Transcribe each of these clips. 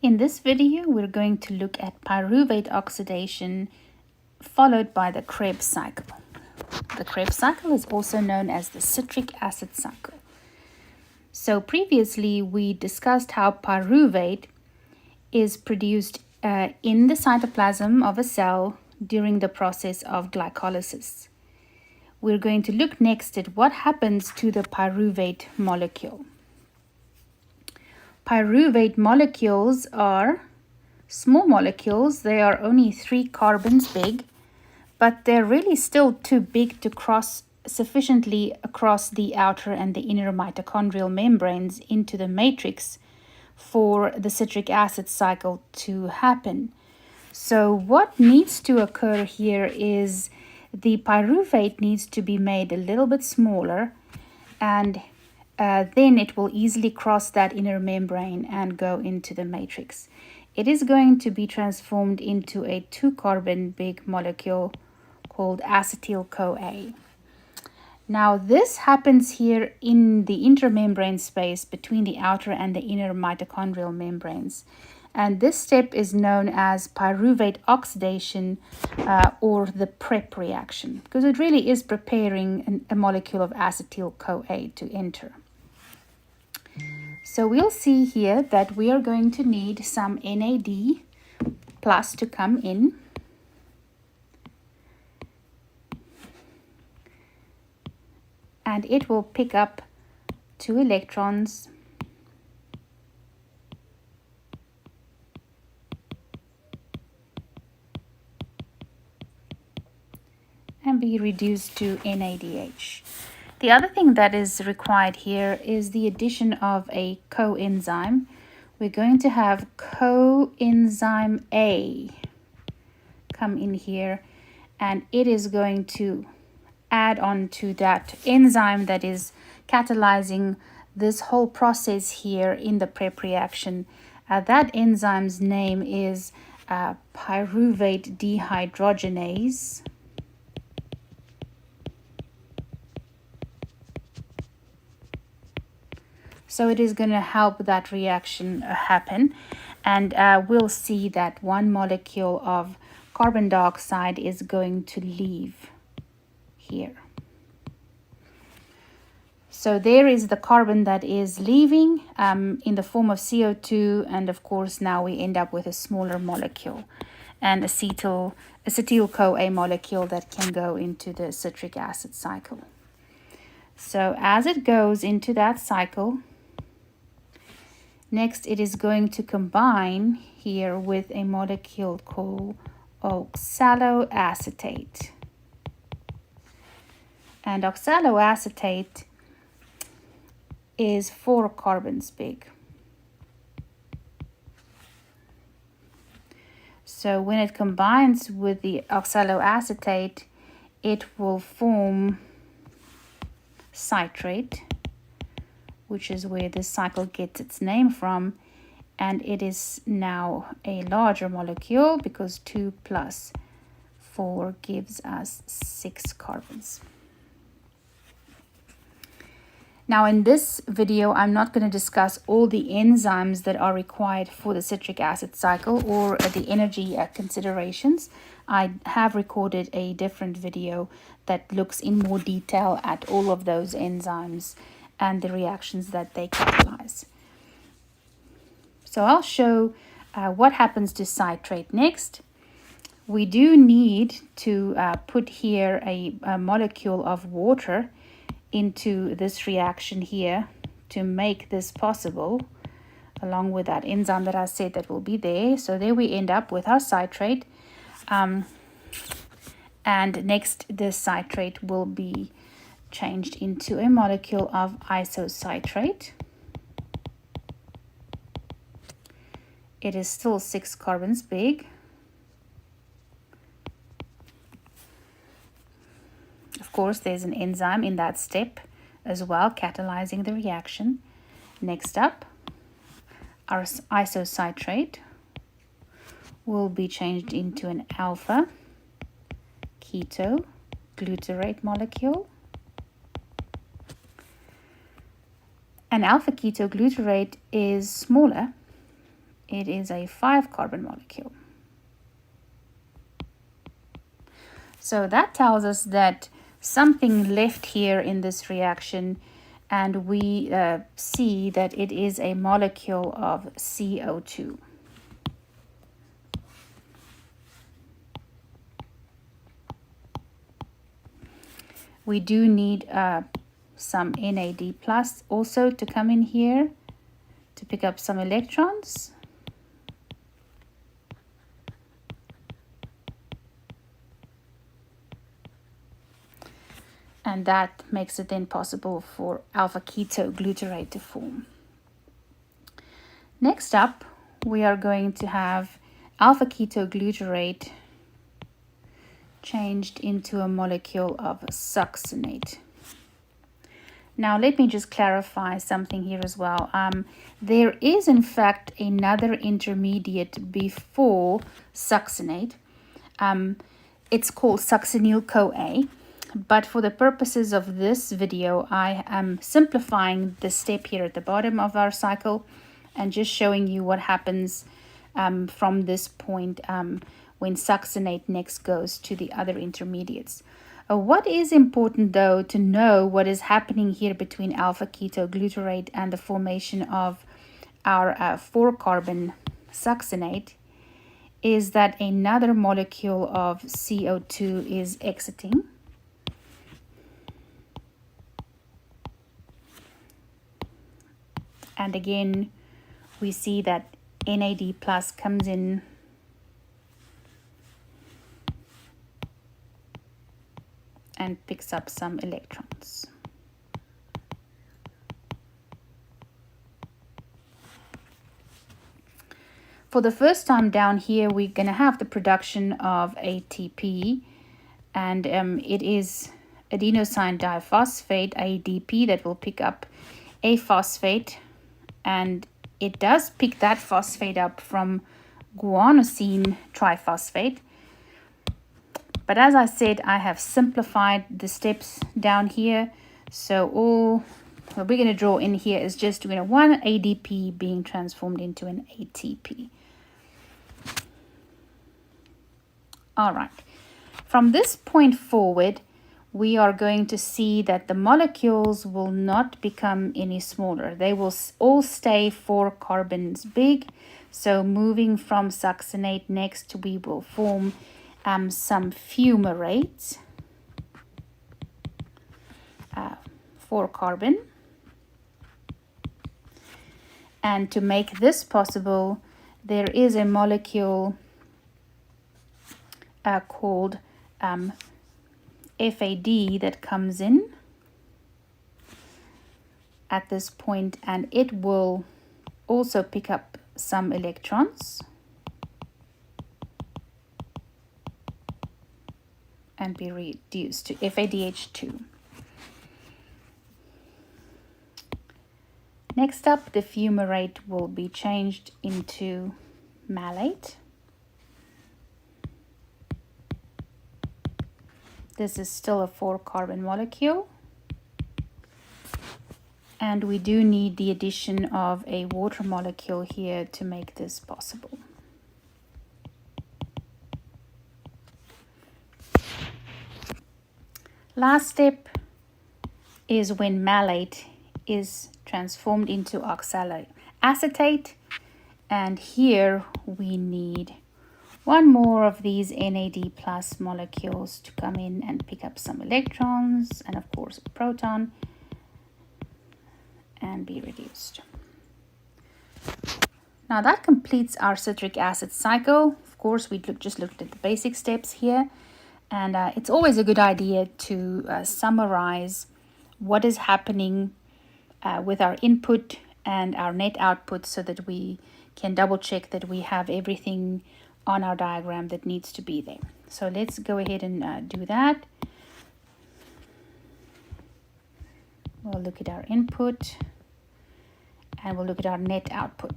In this video, we're going to look at pyruvate oxidation followed by the Krebs cycle. The Krebs cycle is also known as the citric acid cycle. So previously, we discussed how pyruvate is produced in the cytoplasm of a cell during the process of glycolysis. We're going to look next at what happens to the pyruvate molecule. Pyruvate molecules are small molecules. They are only 3 carbons big, but they're really still too big to cross sufficiently across the outer and the inner mitochondrial membranes into the matrix for the citric acid cycle to happen. So what needs to occur here is the pyruvate needs to be made a little bit smaller, and then it will easily cross that inner membrane and go into the matrix. It is going to be transformed into a 2-carbon big molecule called acetyl-CoA. Now this happens here in the intramembrane space between the outer and the inner mitochondrial membranes. And this step is known as pyruvate oxidation or the PrEP reaction, because it really is preparing a molecule of acetyl-CoA to enter. So we'll see here that we are going to need some NAD plus to come in. And it will pick up 2 electrons and be reduced to NADH. The other thing that is required here is the addition of a coenzyme. We're going to have coenzyme A come in here, and it is going to add on to that enzyme that is catalyzing this whole process here in the PrEP reaction. That enzyme's name is pyruvate dehydrogenase. So it is going to help that reaction happen, and we'll see that 1 molecule of carbon dioxide is going to leave here. So there is the carbon that is leaving in the form of CO2, and of course now we end up with a smaller molecule, and acetyl-CoA molecule that can go into the citric acid cycle. So as it goes into that cycle, next it is going to combine here with a molecule called oxaloacetate. And oxaloacetate is 4 carbons big. So when it combines with the oxaloacetate, it will form citrate, which is where this cycle gets its name from, and it is now a larger molecule because 2 plus 4 gives us 6 carbons. Now in this video, I'm not going to discuss all the enzymes that are required for the citric acid cycle or the energy considerations. I have recorded a different video that looks in more detail at all of those enzymes and the reactions that they catalyze. So I'll show what happens to citrate next. We do need to put here a molecule of water into this reaction here to make this possible, along with that enzyme that I said that will be there. So there we end up with our citrate, and next this citrate will be changed into a molecule of isocitrate. It is still 6 carbons big. Of course, there's an enzyme in that step as well, catalyzing the reaction. Next up, our isocitrate will be changed into an alpha keto glutarate molecule. An alpha ketoglutarate is smaller it is a 5-carbon molecule. So that tells us that something left here in this reaction, and we see that it is a molecule of CO2. We do need some NAD plus also to come in here to pick up some electrons. And that makes it then possible for alpha ketoglutarate to form. Next up, we are going to have alpha ketoglutarate changed into a molecule of succinate. Now let me just clarify something here as well. There is in fact another intermediate before succinate. It's called succinyl-CoA, but for the purposes of this video, I am simplifying the step here at the bottom of our cycle and just showing you what happens from this point when succinate next goes to the other intermediates. What is important though to know what is happening here between alpha ketoglutarate and the formation of our 4-carbon succinate is that another molecule of CO2 is exiting. And again, we see that NAD plus comes in and picks up some electrons. For the first time down here, we're going to have the production of ATP, and it is adenosine diphosphate, ADP, that will pick up a phosphate, and it does pick that phosphate up from guanosine triphosphate. But as I said, I have simplified the steps down here. So all what we're going to draw in here is just one ADP being transformed into an ATP. All right. From this point forward, we are going to see that the molecules will not become any smaller. They will all stay 4 carbons big. So moving from succinate next, we will form some fumarates, 4 carbon. And to make this possible, there is a molecule called FAD that comes in at this point, and it will also pick up some electrons and be reduced to FADH2. Next up, the fumarate will be changed into malate. This is still a 4-carbon molecule. And we do need the addition of a water molecule here to make this possible. Last step is when malate is transformed into oxaloacetate, and here we need one more of these NAD plus molecules to come in and pick up some electrons and of course a proton and be reduced. Now that completes our citric acid cycle. Of course, we just looked at the basic steps here, and it's always a good idea to summarize what is happening with our input and our net output so that we can double check that we have everything on our diagram that needs to be there. So let's go ahead and do that. We'll look at our input and we'll look at our net output.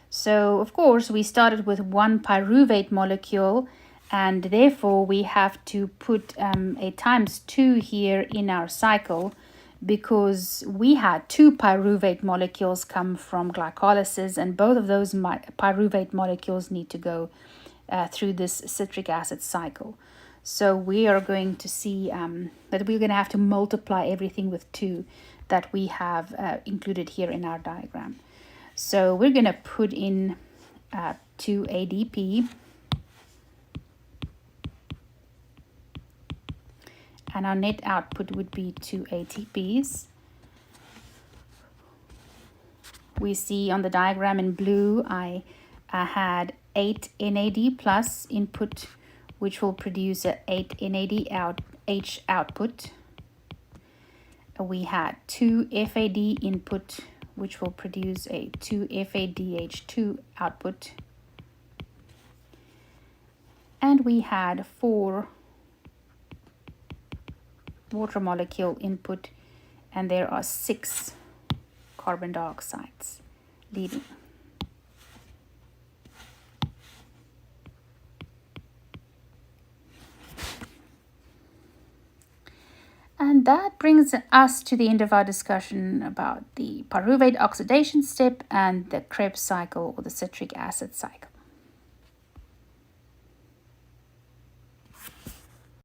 So of course we started with one pyruvate molecule, and therefore we have to put a ×2 here in our cycle because we had two pyruvate molecules come from glycolysis, and both of those pyruvate molecules need to go through this citric acid cycle. So we are going to see that we're going to have to multiply everything with 2 that we have included here in our diagram. So we're going to put in 2 ADP, and our net output would be 2 ATPs. We see on the diagram in blue, I had 8 NAD plus input, which will produce a 8 NAD H output. We had 2 FAD input, which will produce a 2 FADH2 output. And we had 4 water molecule input, and there are 6 carbon dioxides leaving. And that brings us to the end of our discussion about the pyruvate oxidation step and the Krebs cycle, or the citric acid cycle.